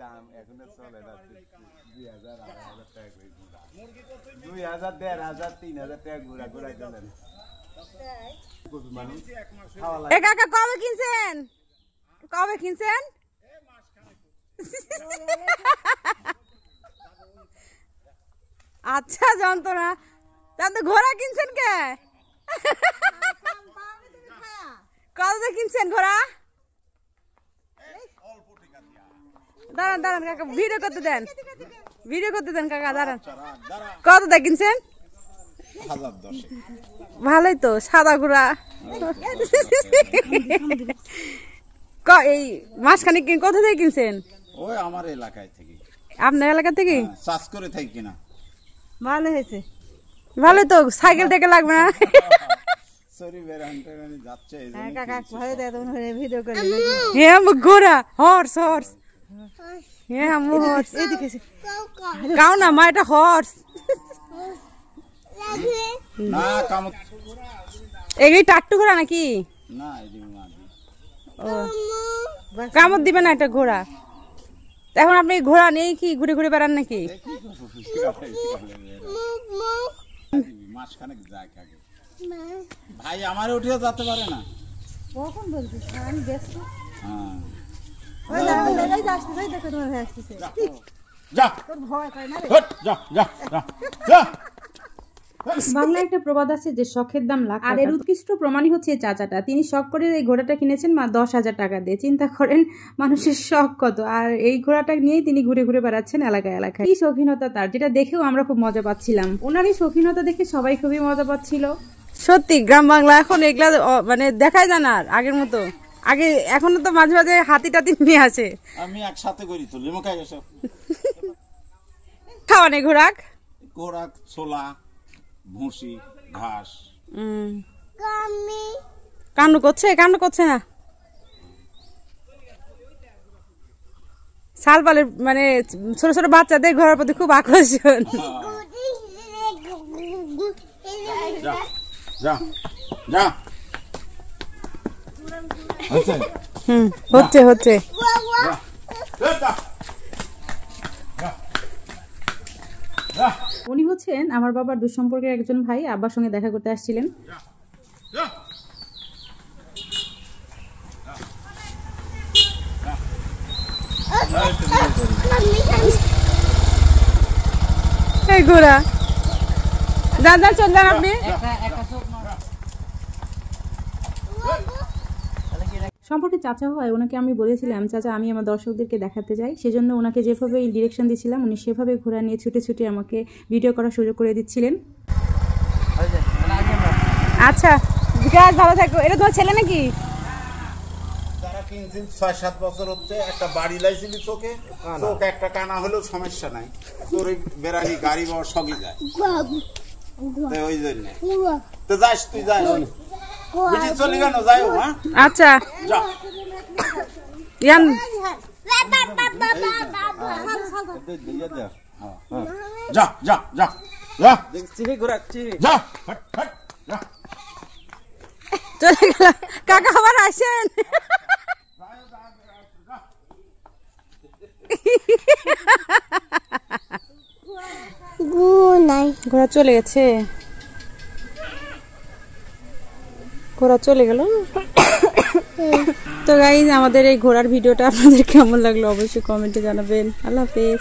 দাম এখন চলে না 2000 2000 টাকা করে ঘোড়া 2000 1500 3000 টাকা ঘোড়া ঘোড়া চলেন এ কাকা কবে কিনছেন আচ্ছা যন্ত্রণা তাহলে ঘোড়া কিনছেন কে কবে কিনছেন ঘোড়া দাঁড়ান দাঁড়ান কাকা ভিডিও করতে দেন কাকা দাঁড়ান কত দা কিনছেন ভালোই তো সাদা ঘোড়া এই মাসখানে কোথা থেকে কিনছেন ওই আমার এলাকায় থেকে আপনার এলাকা থেকে চাষ করে থাকি কিনা ভালো হয়েছে ভালো তো সাইকেল থেকে লাগবে না ঘোড়া হর্স এদিকে কাও না মা এটা হর্স এই টাট্টু ঘোড়া নাকি কামড় দিবে না একটা ঘোড়া এখন আপনি ঘোড়া নেই কি ঘুরে ঘুরে বেড়ান নাকি ভাই আমার উঠেও যেতে পারে না কখন বলছিস আমি ব্যস্ত বাংলায় একটা প্রবাদ আছে যে শখের দাম লাখ, আর এর উৎকৃষ্ট প্রমাণই হচ্ছে চাচাটা। তিনি শখ করে এই ঘোড়াটা কিনেছেন 10,000 টাকা দিয়ে। চিন্তা করেন মানুষের শখ কত, আর এই ঘোড়াটা নিয়েই তিনি ঘুরে ঘুরে বেড়াচ্ছেন এলাকায় এলাকায়। কি শৌখিনতা তার, যেটা দেখেও আমরা খুব মজা পাচ্ছিলাম। ওনার এই শৌখিনতা দেখে সবাই খুবই মজা পাচ্ছিল। সত্যি গ্রাম বাংলা এখন এগুলা মানে দেখাই যায় না আগের মতো। আগে এখনো তো মাঝে মাঝে হাতি টাতি নিয়ে আসে, আমি একসাথে করি তো লিমকাই গেছে খাওয়ানে ঘোড়াক ছোলা ভুসি ঘাস। কান্ড করছে না শালপালের মানে ছোট ছোট বাচ্চাদের ঘোড়ার প্রতি খুব আকর্ষণ। হচ্ছে উনি হচ্ছেন আমার বাবার দুঃসম্পর্কের একজন ভাই, আব্বার সঙ্গে দেখা করতে আসছিলেন। এই ঘোড়া দাদা চল যান আপনি। সম্পর্কে চাচা হয়, ওনাকে আমি বলেছিলাম চাচা আমি আমার দর্শকদেরকে দেখাতে যাই, সেজন্য ওনাকে যেভাবে ডিরেকশন দিয়েছিলাম উনি সেভাবে ঘোড়া নিয়ে ছুটে ছুটে আমাকে ভিডিও করার সুযোগ করে দিচ্ছিলেন। আচ্ছা বিকাশ ভালো থাকো। এটা তোমার ছেলে নাকি? তারা 6-7 বছর হচ্ছে একটা বাড়ি লাইছিলি চোখে একটা কানা হলেও সমস্যা নাই, তোর বেড়ালি গাড়ি বাবা সবই যায় ওই জন্য তো যাস তুই যাই চলে গেল যাই। আচ্ছা ইয়ান যা যা যা যা চিনি ঘোড়া চিনি যা চলে গেল। কাকা আবার আসেন। ঘোড়া চলে গেছে, ঘোড়া চলে গেল। তো গাইস আমাদের এই ঘোড়ার ভিডিওটা আপনাদের কেমন লাগলো অবশ্যই কমেন্টে জানাবেন। আল্লাহ হাফেজ।